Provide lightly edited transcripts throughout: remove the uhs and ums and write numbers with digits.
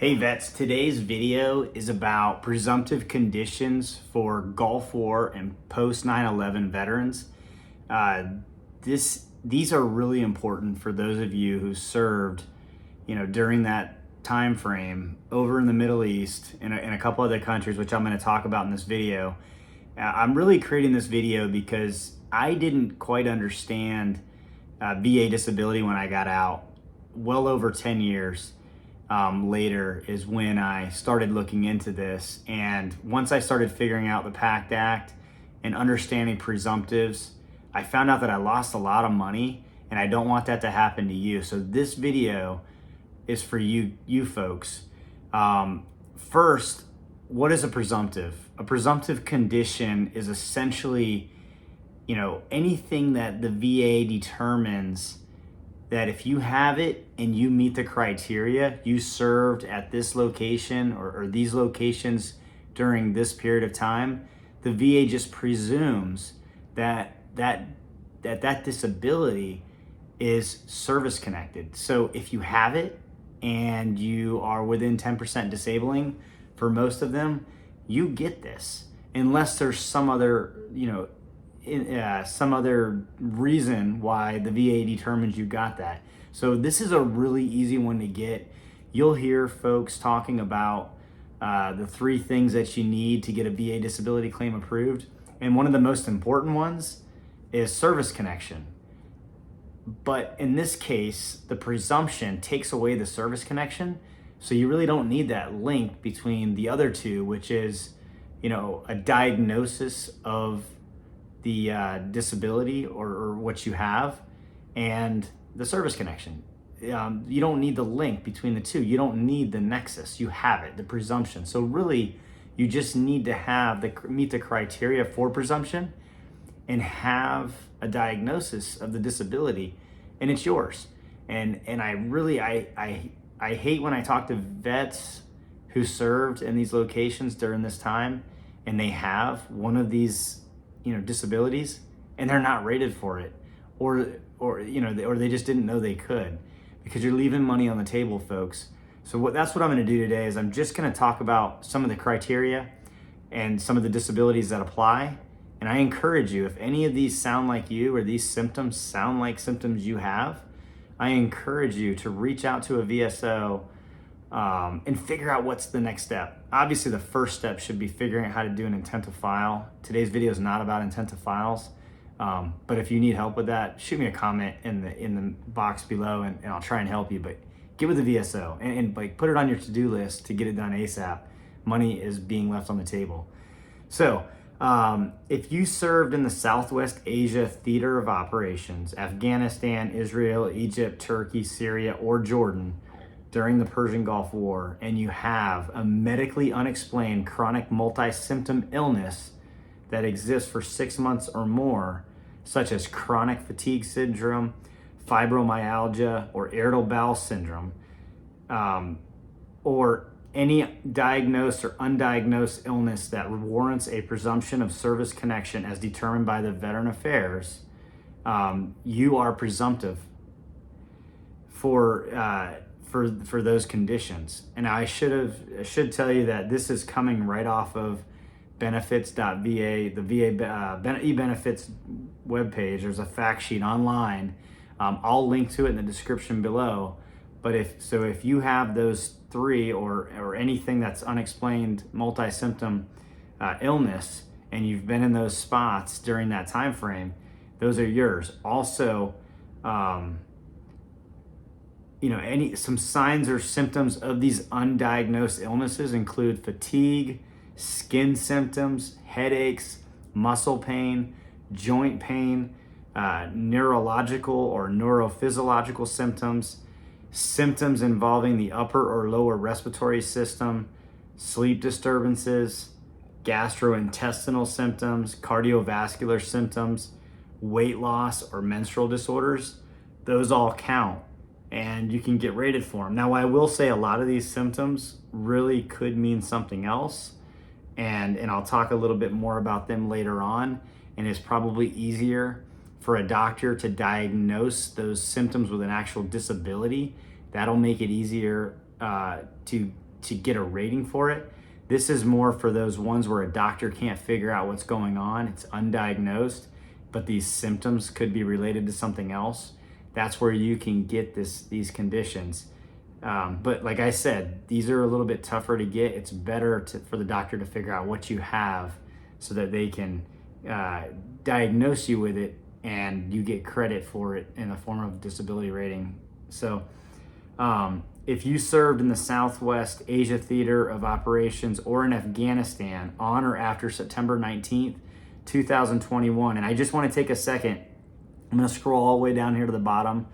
Hey vets, today's video is about presumptive conditions for Gulf War and post 9/11 veterans. Uh, these are really important for those of you who served, during that time frame over in the Middle East and in a couple other countries, which I'm going to talk about in this video. I'm really creating this video because I didn't quite understand VA disability when I got out. Well over 10 years later is when I started looking into this. And once I started figuring out the PACT Act and understanding presumptives, I found out that I lost a lot of money, and I don't want that to happen to you. So this video is for you folks. First, what is a presumptive? A presumptive condition is essentially, anything that the VA determines that if you have it and you meet the criteria, you served at this location or these locations during this period of time, the VA just presumes that disability is service connected. So if you have it and you are within 10% disabling for most of them, you get this, unless there's some other, some other reason why the VA determines you got that. So this is a really easy one to get. You'll hear folks talking about the 3 things that you need to get a VA disability claim approved. And one of the most important ones is service connection. But in this case, the presumption takes away the service connection. So you really don't need that link between the other two, which is, a diagnosis of the disability or what you have, and the service connection. You don't need the link between the two. You don't need the nexus. You have it, the presumption. So really, you just need to meet the criteria for presumption and have a diagnosis of the disability, and it's yours. And I hate when I talk to vets who served in these locations during this time, and they have one of these disabilities, and they're not rated for it, or they just didn't know they could, because you're leaving money on the table, folks. So that's what I'm going to do today is I'm just going to talk about some of the criteria and some of the disabilities that apply. And I encourage you, if any of these sound like you, or these symptoms sound like symptoms you have, I encourage you to reach out to a VSO and figure out what's the next step. Obviously, the first step should be figuring out how to do an intent to file. Today's video is not about intent to files, but if you need help with that, shoot me a comment in the box below, and I'll try and help you. But get with the VSO and put it on your to-do list to get it done ASAP. Money is being left on the table. So if you served in the Southwest Asia Theater of Operations, Afghanistan, Israel, Egypt, Turkey, Syria, or Jordan, during the Persian Gulf War, and you have a medically unexplained chronic multi-symptom illness that exists for 6 months or more, such as chronic fatigue syndrome, fibromyalgia, or irritable bowel syndrome, or any diagnosed or undiagnosed illness that warrants a presumption of service connection as determined by the Veteran Affairs, you are presumptive for those conditions. And I should tell you that this is coming right off of benefits.va, the VA e-benefits webpage. There's a fact sheet online. I'll link to it in the description below. But if you have those 3 or anything that's unexplained multi-symptom illness, and you've been in those spots during that time frame, those are yours. Also, some signs or symptoms of these undiagnosed illnesses include fatigue, skin symptoms, headaches, muscle pain, joint pain, neurological or neurophysiological symptoms involving the upper or lower respiratory system, sleep disturbances, gastrointestinal symptoms, cardiovascular symptoms, weight loss, or menstrual disorders. Those all count, and you can get rated for them. Now, I will say a lot of these symptoms really could mean something else, and I'll talk a little bit more about them later on, and it's probably easier for a doctor to diagnose those symptoms with an actual disability. That'll make it easier to to get a rating for it. This is more for those ones where a doctor can't figure out what's going on. It's undiagnosed, but these symptoms could be related to something else. That's where you can get these conditions. But like I said, these are a little bit tougher to get. It's better for the doctor to figure out what you have so that they can diagnose you with it and you get credit for it in the form of disability rating. So if you served in the Southwest Asia Theater of Operations or in Afghanistan on or after September 19th, 2021, and I just want to take a second, I'm going to scroll all the way down here to the bottom.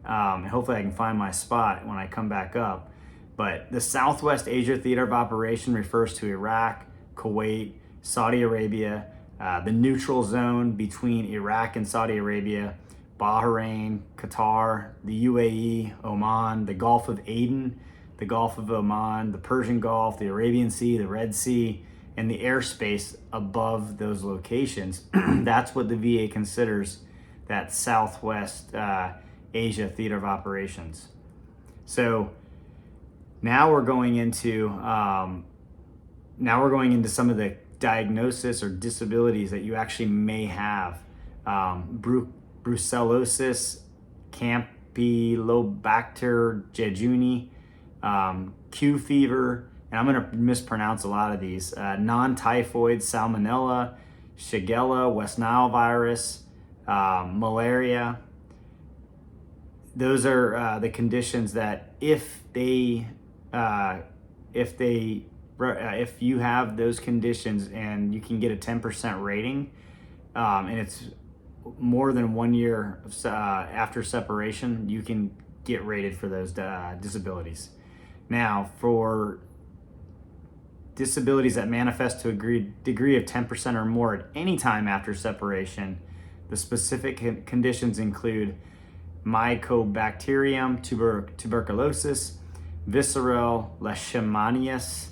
And hopefully I can find my spot when I come back up. But the Southwest Asia Theater of Operation refers to Iraq, Kuwait, Saudi Arabia, the neutral zone between Iraq and Saudi Arabia, Bahrain, Qatar, the UAE, Oman, the Gulf of Aden, the Gulf of Oman, the Persian Gulf, the Arabian Sea, the Red Sea, and the airspace above those locations. That's what the VA considers that Southwest Asia Theater of Operations. So now we're going into some of the diagnosis or disabilities that you actually may have. Brucellosis, Campylobacter jejuni, Q fever, and I'm going to mispronounce a lot of these. Non-typhoid salmonella, Shigella, West Nile virus, malaria. Those are the conditions that if you have those conditions and you can get a 10% rating, and it's more than 1 year after separation, you can get rated for those disabilities. Now, for disabilities that manifest to a degree of 10% or more at any time after separation, the specific conditions include Mycobacterium tuberculosis, visceral leishmaniasis.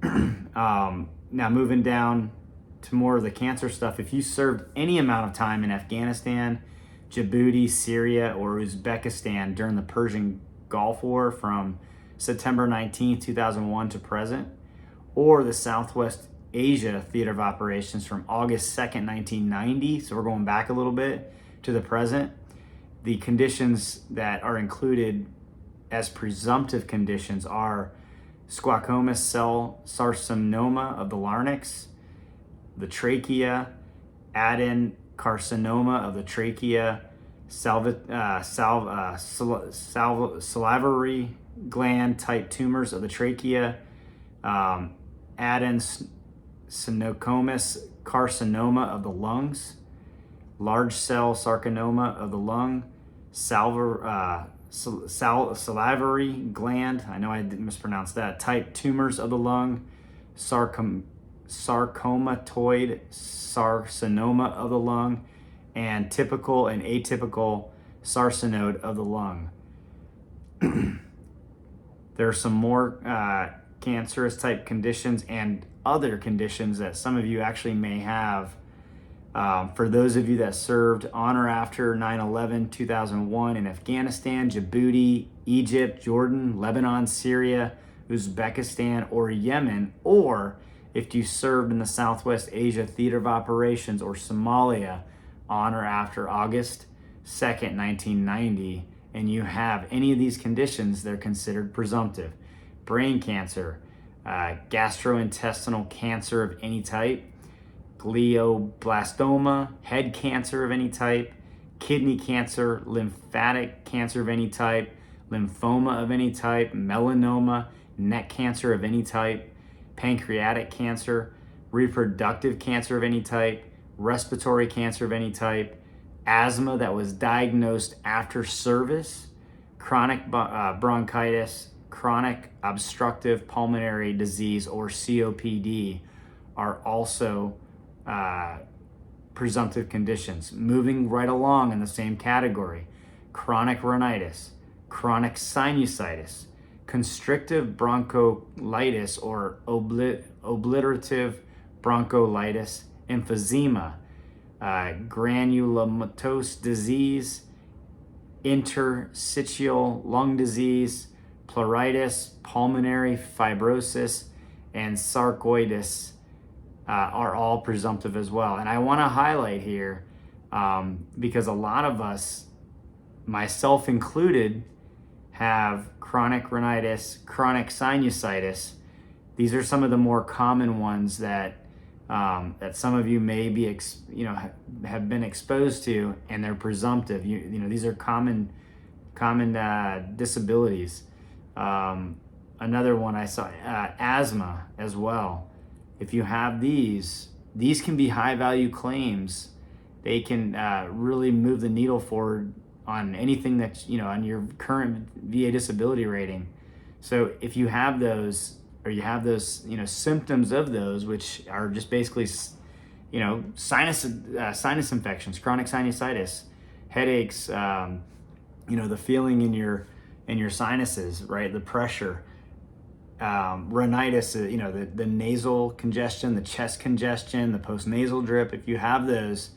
Now moving down to more of the cancer stuff, if you served any amount of time in Afghanistan, Djibouti, Syria, or Uzbekistan during the Persian Gulf War from September 19, 2001 to present, or the Southwest Asia Theater of Operations from August 2nd, 1990, so we're going back a little bit, to the present, the conditions that are included as presumptive conditions are squamous cell carcinoma of the larynx, the trachea, adenocarcinoma of the trachea, salivary gland type tumors of the trachea, adenocarcinoma of the lungs, large cell sarcoma of the lung, salivary gland, I know I mispronounced that, type tumors of the lung, sarcomatoid carcinoma of the lung, and typical and atypical sarcinode of the lung. There are some more cancerous type conditions and other conditions that some of you actually may have. For those of you that served on or after 9/11/2001 in Afghanistan, Djibouti, Egypt, Jordan, Lebanon, Syria, Uzbekistan, or Yemen, or if you served in the Southwest Asia Theater of Operations or Somalia on or after August 2nd, 1990, and you have any of these conditions, they're considered presumptive. Brain cancer, gastrointestinal cancer of any type, glioblastoma, head cancer of any type, kidney cancer, lymphatic cancer of any type, lymphoma of any type, melanoma, neck cancer of any type, pancreatic cancer, reproductive cancer of any type, respiratory cancer of any type, asthma that was diagnosed after service, chronic bronchitis, chronic obstructive pulmonary disease, or COPD are also presumptive conditions. Moving right along in the same category, chronic rhinitis, chronic sinusitis, constrictive bronchiolitis or obliterative bronchiolitis, emphysema, granulomatous disease, interstitial lung disease, pleuritis, pulmonary fibrosis, and sarcoidosis are all presumptive as well. And I want to highlight here because a lot of us, myself included, have chronic rhinitis, chronic sinusitis. These are some of the more common ones that some of you may be, have been exposed to, and they're presumptive. These are common disabilities. Another one I saw, asthma as well. If you have these can be high value claims. They can really move the needle forward on anything that, on your current VA disability rating. So if you have those, or you have those, symptoms of those, which are just basically, sinus infections, chronic sinusitis, headaches, the feeling in your sinuses, right? The pressure, rhinitis, the nasal congestion, the chest congestion, the post-nasal drip. If you have those,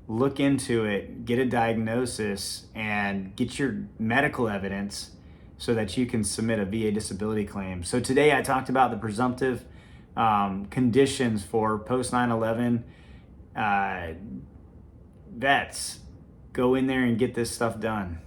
look into it, get a diagnosis, and get your medical evidence so that you can submit a VA disability claim. So today I talked about the presumptive conditions for post-9/11 vets. Go in there and get this stuff done.